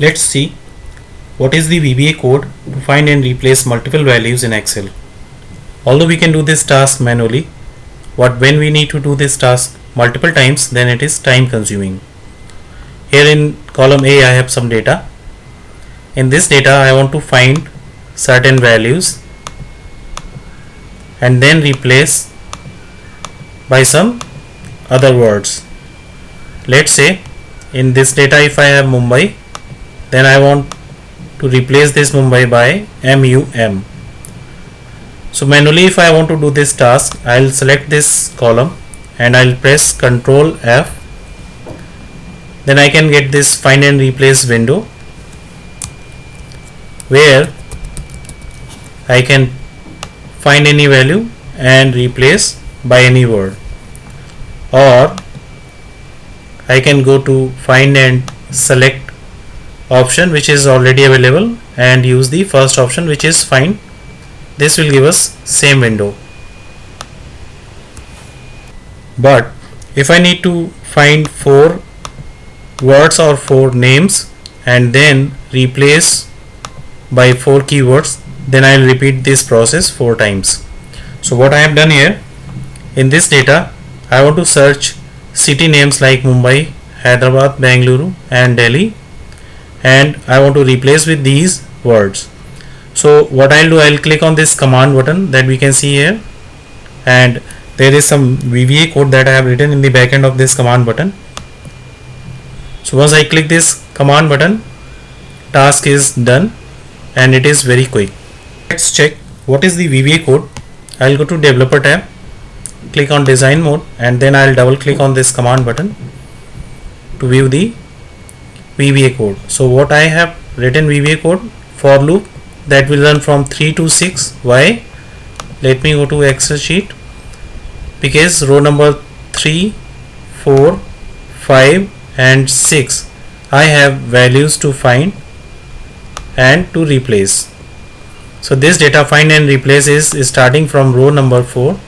Let's see what is the VBA code to find and replace multiple values in Excel. Although we can do this task manually, when we need to do this task multiple times, then it is time consuming. Here in column A I have some data. In this data I want to find certain values and then replace by some other words. Let's say in this data if I have Mumbai, then I want to replace this Mumbai by MUM. So manually if I want to do this task, I'll select this column and I'll press Ctrl F. Then I can get this find and replace window where I can find any value and replace by any word, or I can go to find and select option which is already available and use the first option which is find. This will give us same window. But if I need to find 4 words or 4 names and then replace by 4 keywords, then I will repeat this process 4 times. So what I have done here, in this data I want to search city names like Mumbai, Hyderabad, Bengaluru and Delhi, and I want to replace with these words. So what I'll do, I'll click on this command button that we can see here, and there is some VBA code that I have written in the back end of this command button. So once I click this command button, task is done and it is very quick. Let's check what is the VBA code. I'll go to developer tab, click on design mode, and then I'll double click on this command button to view the VBA code. So what I have written VBA code, for loop that will run from 3 to 6. Why? Let me go to Excel sheet, because row number 3, 4, 5 and 6 I have values to find and to replace. So this data find and replace is starting from row number 4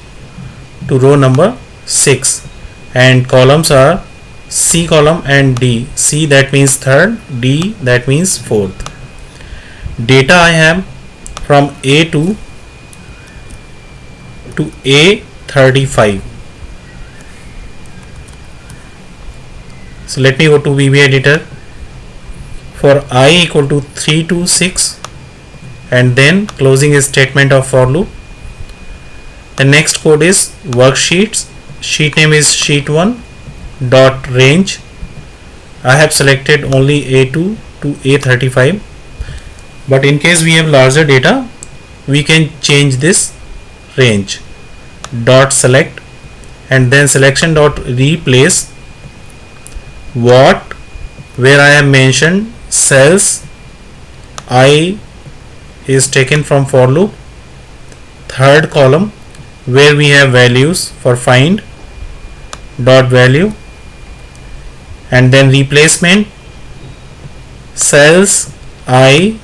to row number 6, and columns are C column and D. C that means third, D that means fourth. Data I have from A2 to A35. So let me go to VBA editor. For I equal to 3 to 6 and then closing a statement of for loop. The next code is worksheets. Sheet name is sheet1 dot range. I have selected only A2 to A35, but in case we have larger data we can change this range. Dot select and then selection dot replace what, where I have mentioned cells I is taken from for loop, third column where we have values for find dot value, and then replacement cells I,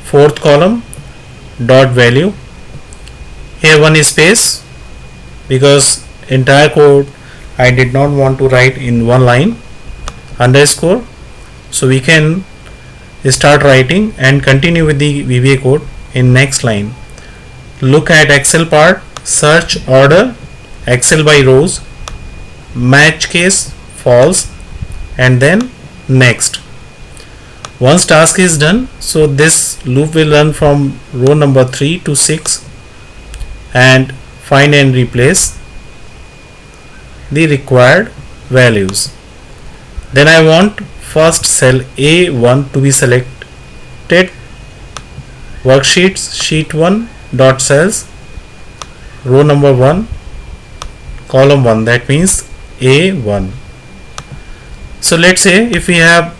fourth column dot value. Here one space because entire code I did not want to write in one line, underscore. So we can start writing and continue with the VBA code in next line. Look at Excel part, search order, Excel by rows, match case false, and then next. Once task is done, so this loop will run from row number 3 to 6 and find and replace the required values. Then I want first cell A1 to be selected, worksheets sheet1 dot cells, row number 1 column 1, that means A1. So let's say if we have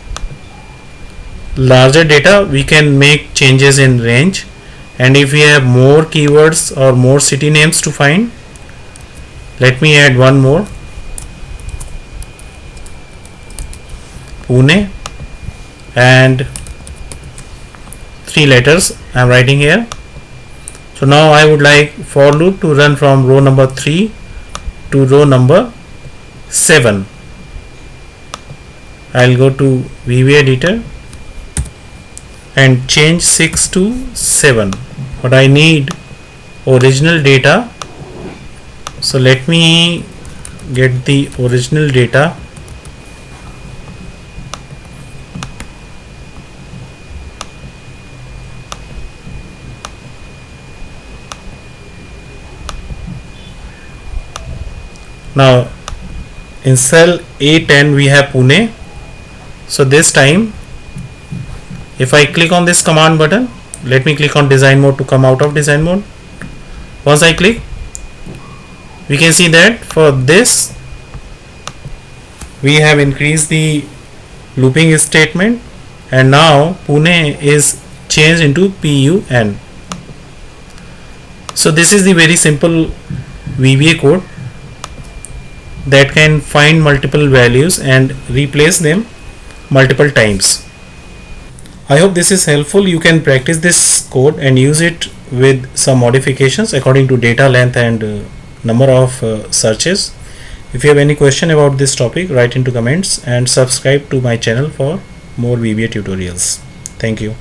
larger data we can make changes in range, and if we have more keywords or more city names to find, let me add one more, Pune, and 3 letters I am writing here. So now I would like for loop to run from row number 3 to row number 7. I'll go to VBA editor, and change 6 to 7, but I need original data. So let me get the original data. Now in cell A10 we have Pune. So this time if I click on this command button, let me click on design mode to come out of design mode. Once I click, we can see that for this we have increased the looping statement, and now Pune is changed into PUN. So this is the very simple VBA code that can find multiple values and replace them multiple times. I hope this is helpful. You can practice this code and use it with some modifications according to data length and number of searches. If you have any question about this topic, write into comments and subscribe to my channel for more VBA tutorials. Thank you.